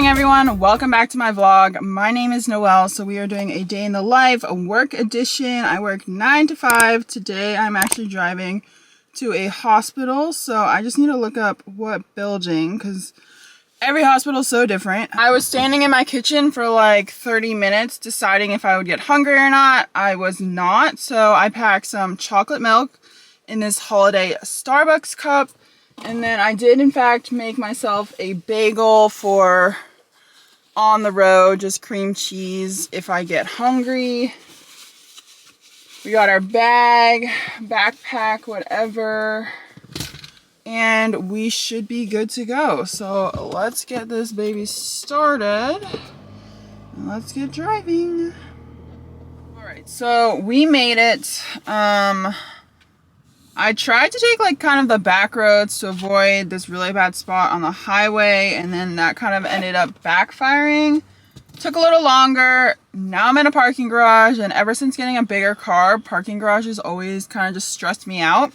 morning, everyone. Welcome back to my vlog. My name is Noelle. So we are doing a day in the life, a work edition. I work 9 to 5. Today I'm actually driving to a hospital. So I just need to look up what building because every hospital is so different. I was standing in my kitchen for like 30 minutes deciding if I would get hungry or not. I was not. So I packed some chocolate milk in this holiday Starbucks cup. And then I did, in fact, make myself a bagel for on the road, just cream cheese if I get hungry. We got our bag, backpack, whatever, and we should be good to go. So let's get this baby started and let's get driving. All right, so we made it. I tried to take like kind of the back roads to avoid this really bad spot on the highway, and then that kind of ended up backfiring. Took a little longer. Now I'm in a parking garage, and ever since getting a bigger car, parking garages always kind of just stressed me out.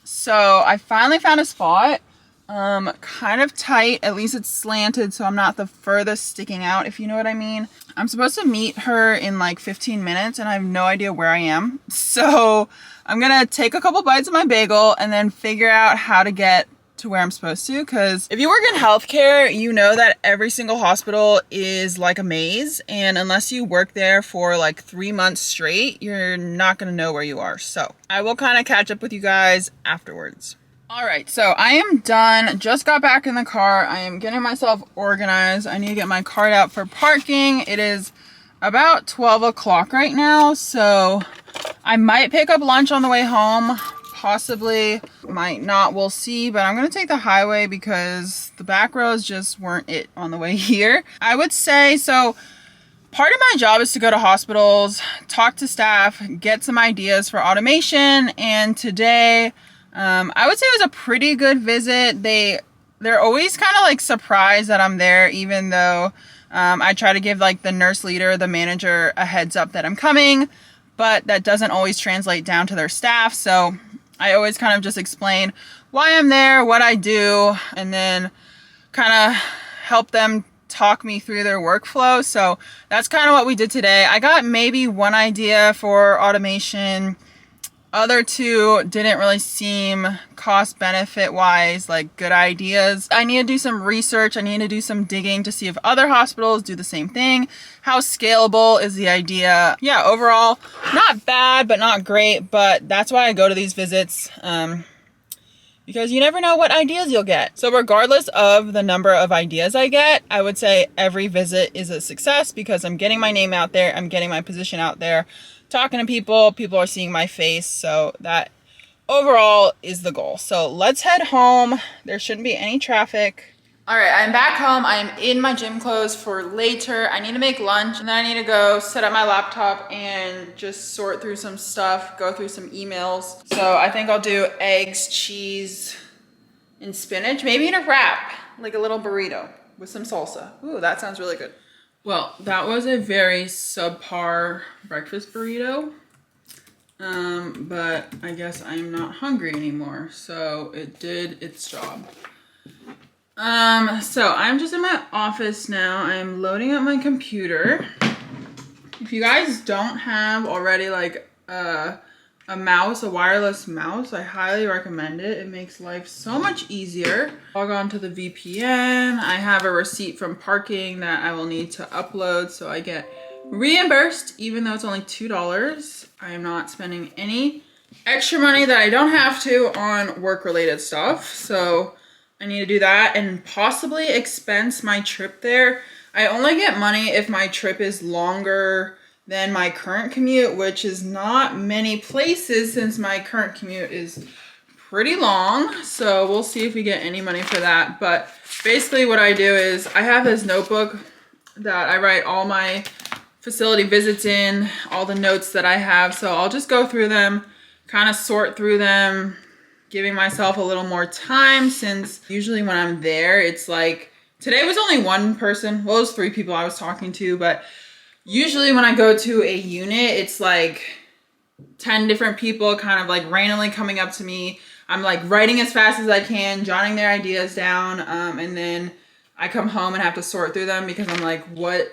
So I finally found a spot, kind of tight, at least it's slanted so I'm not the furthest sticking out, if you know what I mean. I'm supposed to meet her in like 15 minutes and I have no idea where I am. So I'm gonna take a couple bites of my bagel and then figure out how to get to where I'm supposed to, because if you work in healthcare, you know that every single hospital is like a maze, and unless you work there for like 3 months straight, you're not gonna know where you are. So I will kind of catch up with you guys afterwards. All right, so I am done. Just got back in the car. I am getting myself organized. I need to get my card out for parking. It is about 12 o'clock right now, so I might pick up lunch on the way home. Possibly, might not, we'll see, but I'm gonna take the highway because the back roads just weren't it on the way here. I would say, so part of my job is to go to hospitals, talk to staff, get some ideas for automation, and today, I would say it was a pretty good visit. They're always kind of like surprised that I'm there, even though I try to give like the nurse leader, the manager, a heads up that I'm coming, but that doesn't always translate down to their staff. So I always kind of just explain why I'm there, what I do, and then kind of help them talk me through their workflow. So that's kind of what we did today. I got maybe one idea for automation. Other two didn't really seem cost benefit wise like good ideas. I need to do some research. I need to do some digging to see if other hospitals do the same thing. How scalable is the idea? Yeah, overall, not bad, but not great. But that's why I go to these visits, because you never know what ideas you'll get. So regardless of the number of ideas I get, I would say every visit is a success because I'm getting my name out there. I'm getting my position out there. Talking to people are seeing my face, so that overall is the goal. So let's head home. There shouldn't be any traffic. All right, I'm back home. I'm in my gym clothes for later. I need to make lunch, and then I need to go set up my laptop and just sort through some stuff, go through some emails. So I think I'll do eggs, cheese, and spinach, maybe in a wrap, like a little burrito with some salsa. Ooh, that sounds really good. Well, that was a very subpar breakfast burrito, but I guess I'm not hungry anymore, so it did its job. So I'm just in my office now. I'm loading up my computer. If you guys don't have already like a mouse, a wireless mouse, I highly recommend it. It makes life so much easier. Log on to the VPN. I have a receipt from parking that I will need to upload so I get reimbursed, even though it's only $2. I am not spending any extra money that I don't have to on work-related stuff. So I need to do that and possibly expense my trip there. I only get money if my trip is longer than my current commute, which is not many places since my current commute is pretty long. So we'll see if we get any money for that. But basically what I do is I have this notebook that I write all my facility visits in, all the notes that I have. So I'll just go through them, kind of sort through them, giving myself a little more time, since usually when I'm there, it's like, today was only one person. Well, it was 3 people I was talking to, but usually when I go to a unit, it's like 10 different people kind of like randomly coming up to me. I'm like writing as fast as I can, jotting their ideas down, and then I come home and have to sort through them because I'm like, what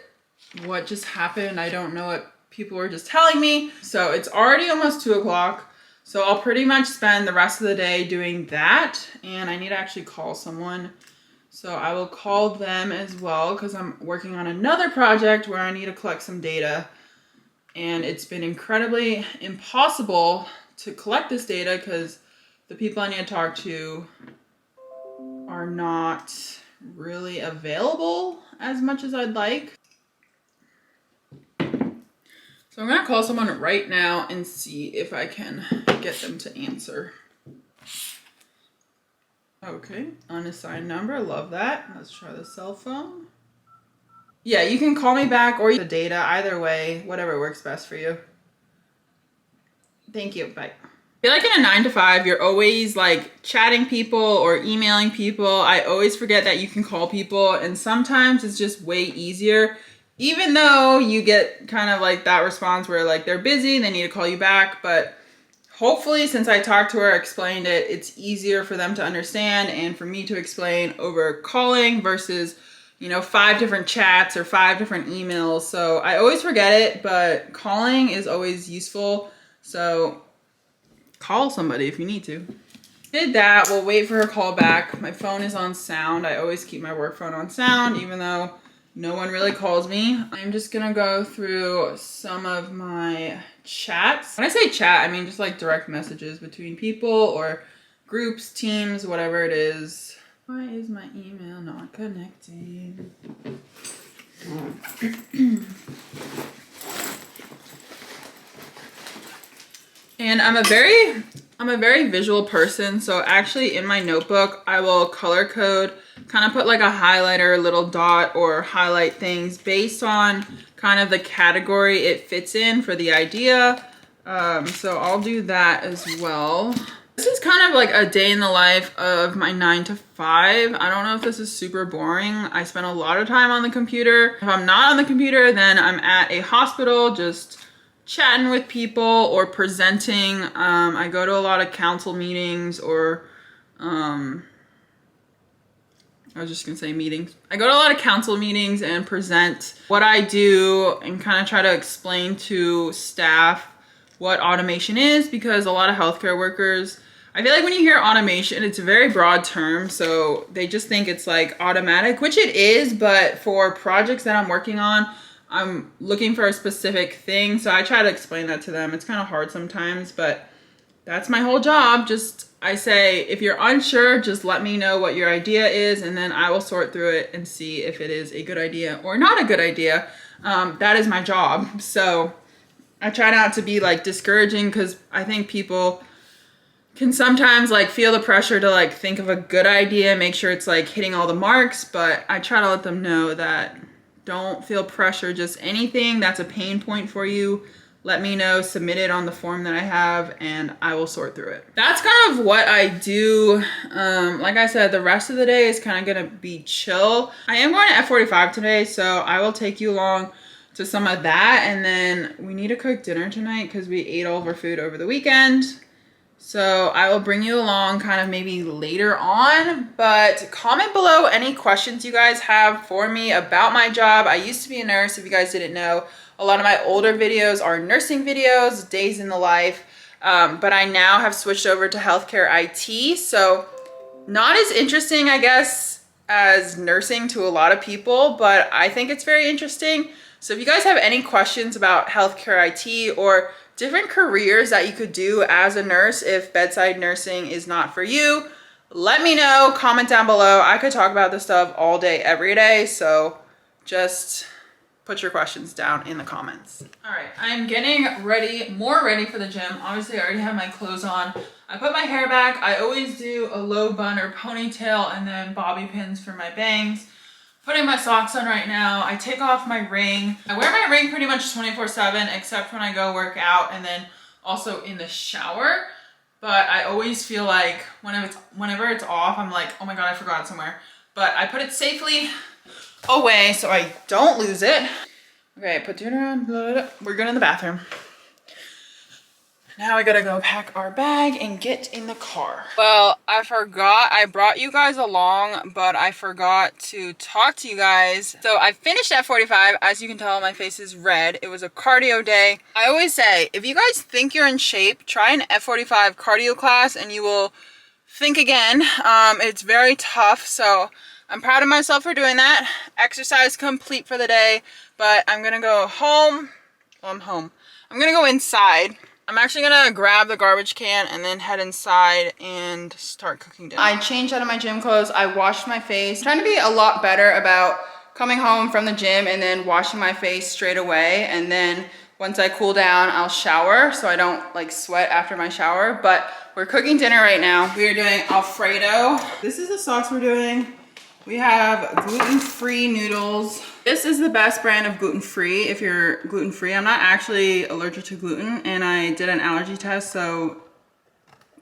just happened? I don't know what people were just telling me. So it's already almost 2 o'clock. So I'll pretty much spend the rest of the day doing that. And I need to actually call someone. So I will call them as well because I'm working on another project where I need to collect some data. And it's been incredibly impossible to collect this data because the people I need to talk to are not really available as much as I'd like. So I'm gonna call someone right now and see if I can get them to answer. Okay, unassigned number, love that. Let's try the cell phone. Yeah, you can call me back or the data, either way, whatever works best for you. Thank you, bye. I feel like in a 9 to 5, you're always like chatting people or emailing people. I always forget that you can call people, and sometimes it's just way easier, even though you get kind of like that response where like they're busy, they need to call you back. But hopefully, since I talked to her, explained it, it's easier for them to understand and for me to explain over calling versus, you know, 5 different chats or 5 different emails. So I always forget it, but calling is always useful. So call somebody if you need to. Did that. We'll wait for her call back. My phone is on sound. I always keep my work phone on sound, even though no one really calls me. I'm just gonna go through some of my chats. When I say chat, I mean just like direct messages between people or groups, teams, whatever it is. Why is my email not connecting? And I'm a very visual person, so actually in my notebook, I will color code, kind of put like a highlighter, little dot, or highlight things based on kind of the category it fits in for the idea. So I'll do that as well. This is kind of like a day in the life of my 9 to 5. I don't know if this is super boring. I spend a lot of time on the computer. If I'm not on the computer, then I'm at a hospital just chatting with people or presenting. I go to a lot of council meetings or I was just gonna say meetings. I go to a lot of council meetings and present what I do and kind of try to explain to staff what automation is, because a lot of healthcare workers, I feel like when you hear automation, it's a very broad term, so they just think it's like automatic, which it is, but for projects that I'm working on, I'm looking for a specific thing, so I try to explain that to them. It's kind of hard sometimes, but that's my whole job. Just, I say, if you're unsure, just let me know what your idea is, and then I will sort through it and see if it is a good idea or not a good idea. That is my job. So I try not to be like discouraging, because I think people can sometimes like feel the pressure to like think of a good idea, make sure it's like hitting all the marks, but I try to let them know that don't feel pressure, just anything that's a pain point for you, let me know, submit it on the form that I have, and I will sort through it. That's kind of what I do. Like I said, the rest of the day is kind of gonna be chill. I am going to F45 today, so I will take you along to some of that, and then we need to cook dinner tonight because we ate all of our food over the weekend. So I will bring you along kind of maybe later on, but comment below any questions you guys have for me about my job. I used to be a nurse, if you guys didn't know. A lot of my older videos are nursing videos, days in the life, but I now have switched over to healthcare IT. So not as interesting, I guess, as nursing to a lot of people, but I think it's very interesting. So if you guys have any questions about healthcare IT or different careers that you could do as a nurse if bedside nursing is not for you, let me know, comment down below. I could talk about this stuff all day, every day, so just put your questions down in the comments. All right, I'm getting ready, more ready for the gym. Obviously, I already have my clothes on. I put my hair back. I always do a low bun or ponytail and then bobby pins for my bangs. Putting my socks on right now. I take off my ring. I wear my ring pretty much 24/7, except when I go work out and then also in the shower. But I always feel like whenever it's off, I'm like, oh my God, I forgot it somewhere. But I put it safely away so I don't lose it. Okay, put dinner on. We're going to the bathroom. Now I gotta go pack our bag and get in the car. Well, I forgot, I brought you guys along, but I forgot to talk to you guys. So I finished F45. As you can tell, my face is red. It was a cardio day. I always say, if you guys think you're in shape, try an F45 cardio class and you will think again. It's very tough, so I'm proud of myself for doing that. Exercise complete for the day, but I'm gonna go home. Well, I'm home. I'm gonna go inside. I'm actually gonna grab the garbage can and then head inside and start cooking dinner. I changed out of my gym clothes. I washed my face. I'm trying to be a lot better about coming home from the gym and then washing my face straight away. And then once I cool down, I'll shower so I don't like sweat after my shower. But we're cooking dinner right now. We are doing Alfredo. This is the sauce we're doing. We have gluten-free noodles. This is the best brand of gluten-free if you're gluten-free. I'm not actually allergic to gluten, and I did an allergy test, so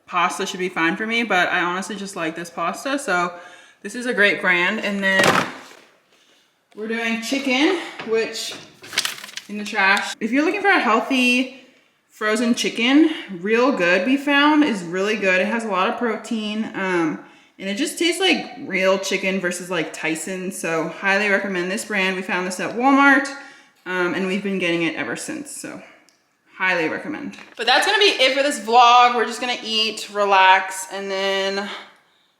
pasta should be fine for me, but I honestly just like this pasta, so this is a great brand. And then we're doing chicken, which in the trash. If you're looking for a healthy frozen chicken, Real Good we found is really good. It has a lot of protein. And it just tastes like real chicken versus like Tyson. So highly recommend this brand. We found this at Walmart and we've been getting it ever since. So highly recommend. But that's gonna be it for this vlog. We're just gonna eat, relax, and then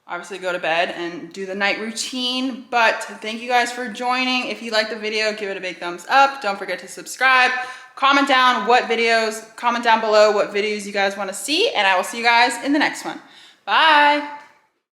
obviously go to bed and do the night routine. But thank you guys for joining. If you liked the video, give it a big thumbs up. Don't forget to subscribe. Comment down below what videos you guys wanna see, and I will see you guys in the next one. Bye.